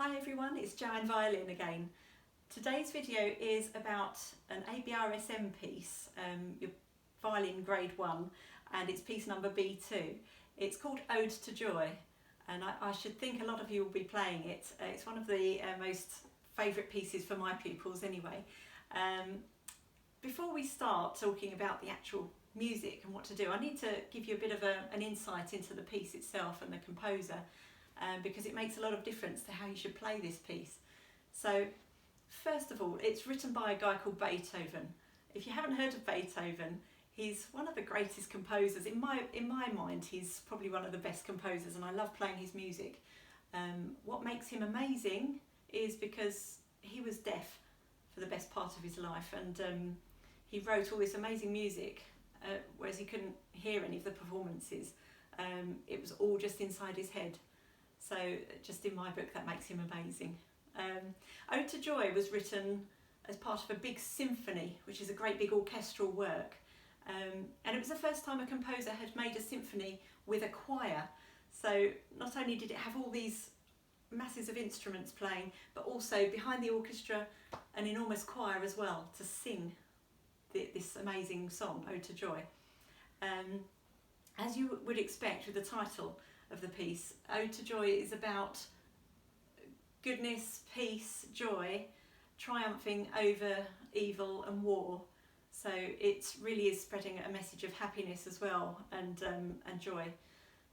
Hi everyone, it's Joanneviolin again. Today's video is about an ABRSM piece, your violin grade 1, and it's piece number B2. It's called Ode to Joy, and I should think a lot of you will be playing it. It's one of the most favourite pieces for my pupils anyway. Before we start talking about the actual music and what to do, I need to give you a bit of an insight into the piece itself and the composer, because it makes a lot of difference to how you should play this piece. So first of all, it's written by a guy called Beethoven. If you haven't heard of Beethoven, he's one of the greatest composers. In my mind, he's probably one of the best composers, and I love playing his music. What makes him amazing is because he was deaf for the best part of his life, and he wrote all this amazing music, whereas he couldn't hear any of the performances. It was all just inside his head. So just in my book, that makes him amazing. Ode to Joy was written as part of a big symphony, which is a great big orchestral work. And it was the first time a composer had made a symphony with a choir. So not only did it have all these masses of instruments playing, but also behind the orchestra an enormous choir as well to sing this amazing song, Ode to Joy. As you would expect with the title of the piece, Ode to Joy is about goodness, peace, joy, triumphing over evil and war. So it really is spreading a message of happiness as well, and joy.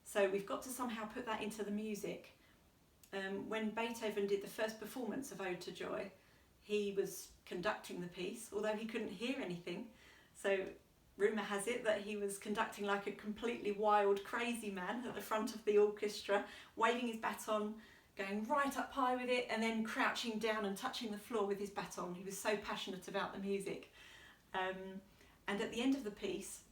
So we've got to somehow put that into the music. When Beethoven did the first performance of Ode to Joy, he was conducting the piece, although he couldn't hear anything. So rumour has it that he was conducting like a completely wild, crazy man at the front of the orchestra, waving his baton, going right up high with it, and then crouching down and touching the floor with his baton. He was so passionate about the music. And at the end of the piece,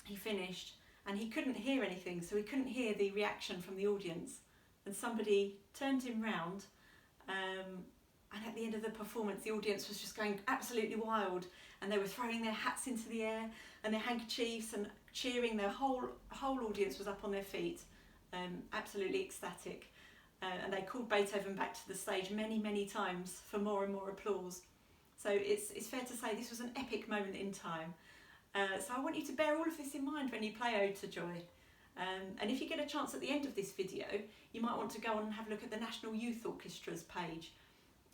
he finished, and he couldn't hear anything, so he couldn't hear the reaction from the audience. And somebody turned him round, and at the end of the performance, the audience was just going absolutely wild, and they were throwing their hats into the air and their handkerchiefs and cheering. Their whole audience was up on their feet, absolutely ecstatic. And they called Beethoven back to the stage many times for more and more applause. So it's fair to say this was an epic moment in time. So I want you to bear all of this in mind when you play Ode to Joy. And if you get a chance at the end of this video, you might want to go on and have a look at the National Youth Orchestra's page.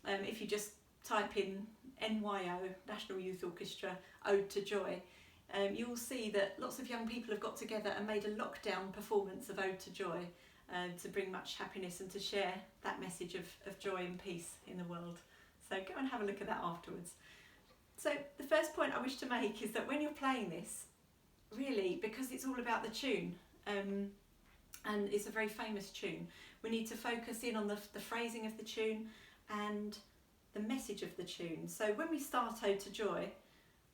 If you just type in NYO, National Youth Orchestra, Ode to Joy, you will see that lots of young people have got together and made a lockdown performance of Ode to Joy to bring much happiness and to share that message of joy and peace in the world. So go and have a look at that afterwards. So the first point I wish to make is that when you're playing this, really, because it's all about the tune, and it's a very famous tune, we need to focus in on the phrasing of the tune and the message of the tune. So when we start Ode to Joy,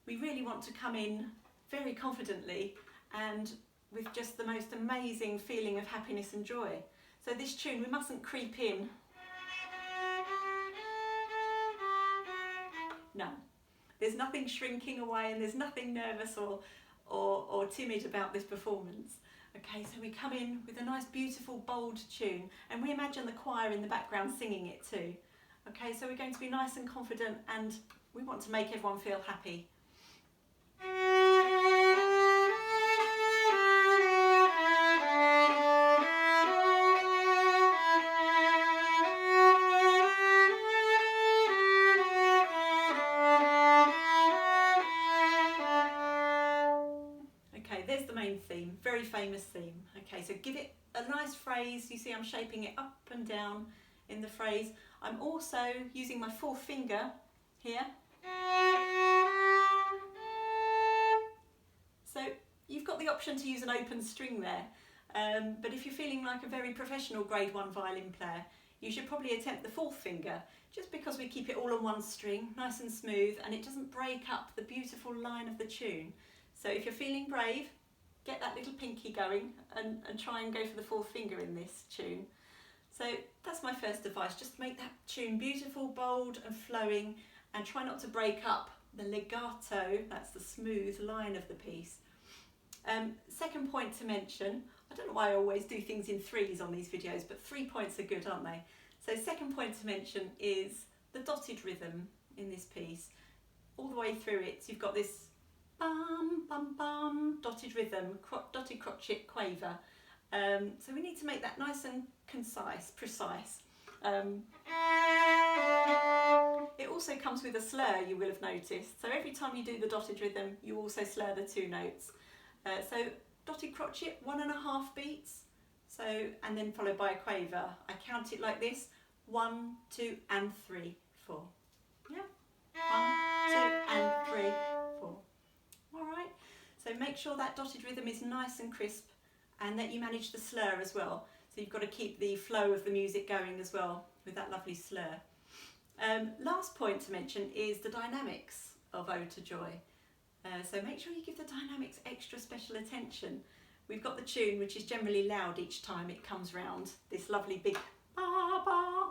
we really want to come in very confidently and with just the most amazing feeling of happiness and joy. So this tune, we mustn't creep in. No, there's nothing shrinking away, and there's nothing nervous or timid about this performance. Okay, so we come in with a nice, beautiful, bold tune, and we imagine the choir in the background singing it too. Okay, so we're going to be nice and confident, and we want to make everyone feel happy. Okay, there's the main theme, very famous theme. Okay, so give it a nice phrase. You see I'm shaping it up and down in the phrase. I'm also using my fourth finger here. So you've got the option to use an open string there, but if you're feeling like a very professional grade 1 violin player, you should probably attempt the fourth finger, just because we keep it all on one string, nice and smooth, and it doesn't break up the beautiful line of the tune. So if you're feeling brave, get that little pinky going and try and go for the fourth finger in this tune. So that's my first advice, just make that tune beautiful, bold and flowing, and try not to break up the legato, that's the smooth line of the piece. Second point to mention, I don't know why I always do things in threes on these videos, but 3 points are good, aren't they? So second point to mention is the dotted rhythm in this piece. All the way through it, you've got this bum, bum, bum, dotted rhythm, dotted crotchet quaver. So we need to make that nice and concise, precise. It also comes with a slur, you will have noticed. So every time you do the dotted rhythm, you also slur the two notes. So dotted crotchet, 1.5 beats. So, and then followed by a quaver. I count it like this: 1, 2, and 3, 4. Yeah. 1, 2, and 3, 4. All right. So make sure that dotted rhythm is nice and crisp, and that you manage the slur as well. So you've got to keep the flow of the music going as well with that lovely slur. Last point to mention is the dynamics of Ode to Joy. So make sure you give the dynamics extra special attention. We've got the tune, which is generally loud each time it comes round, this lovely big ba ba.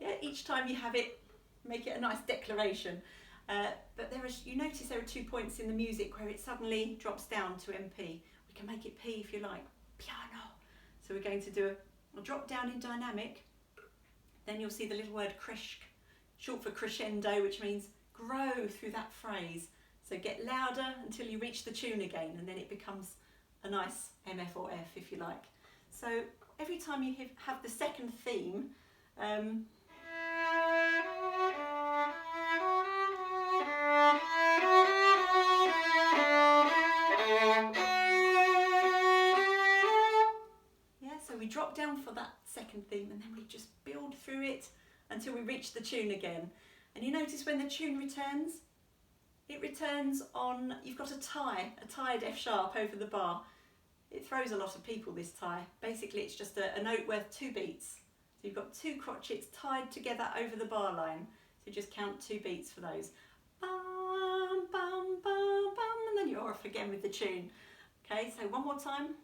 Yeah, each time you have it, make it a nice declaration. But you notice there are 2 points in the music where it suddenly drops down to MP. We can make it P if you like, piano. So we're going to do a drop down in dynamic. Then you'll see the little word kresk, short for crescendo, which means grow through that phrase. So get louder until you reach the tune again, and then it becomes a nice MF or F if you like. So every time you have the second theme, so we drop down for that second theme, and then we just build through it until we reach the tune again. And you notice when the tune returns, it returns on, you've got a tied F sharp over the bar. It throws a lot of people, this tie. Basically it's just a note worth 2 beats. So you've got 2 crotchets tied together over the bar line. So just count 2 beats for those. Bum, bum, bum, bum, and then you're off again with the tune. Okay, so one more time.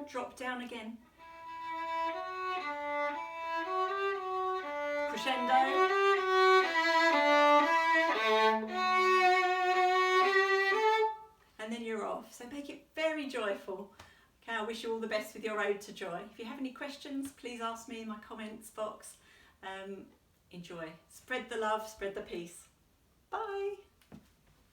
Drop down again. Crescendo. And then you're off. So make it very joyful. Okay, I wish you all the best with your Ode to Joy. If you have any questions, please ask me in my comments box. Enjoy. Spread the love, spread the peace. Bye.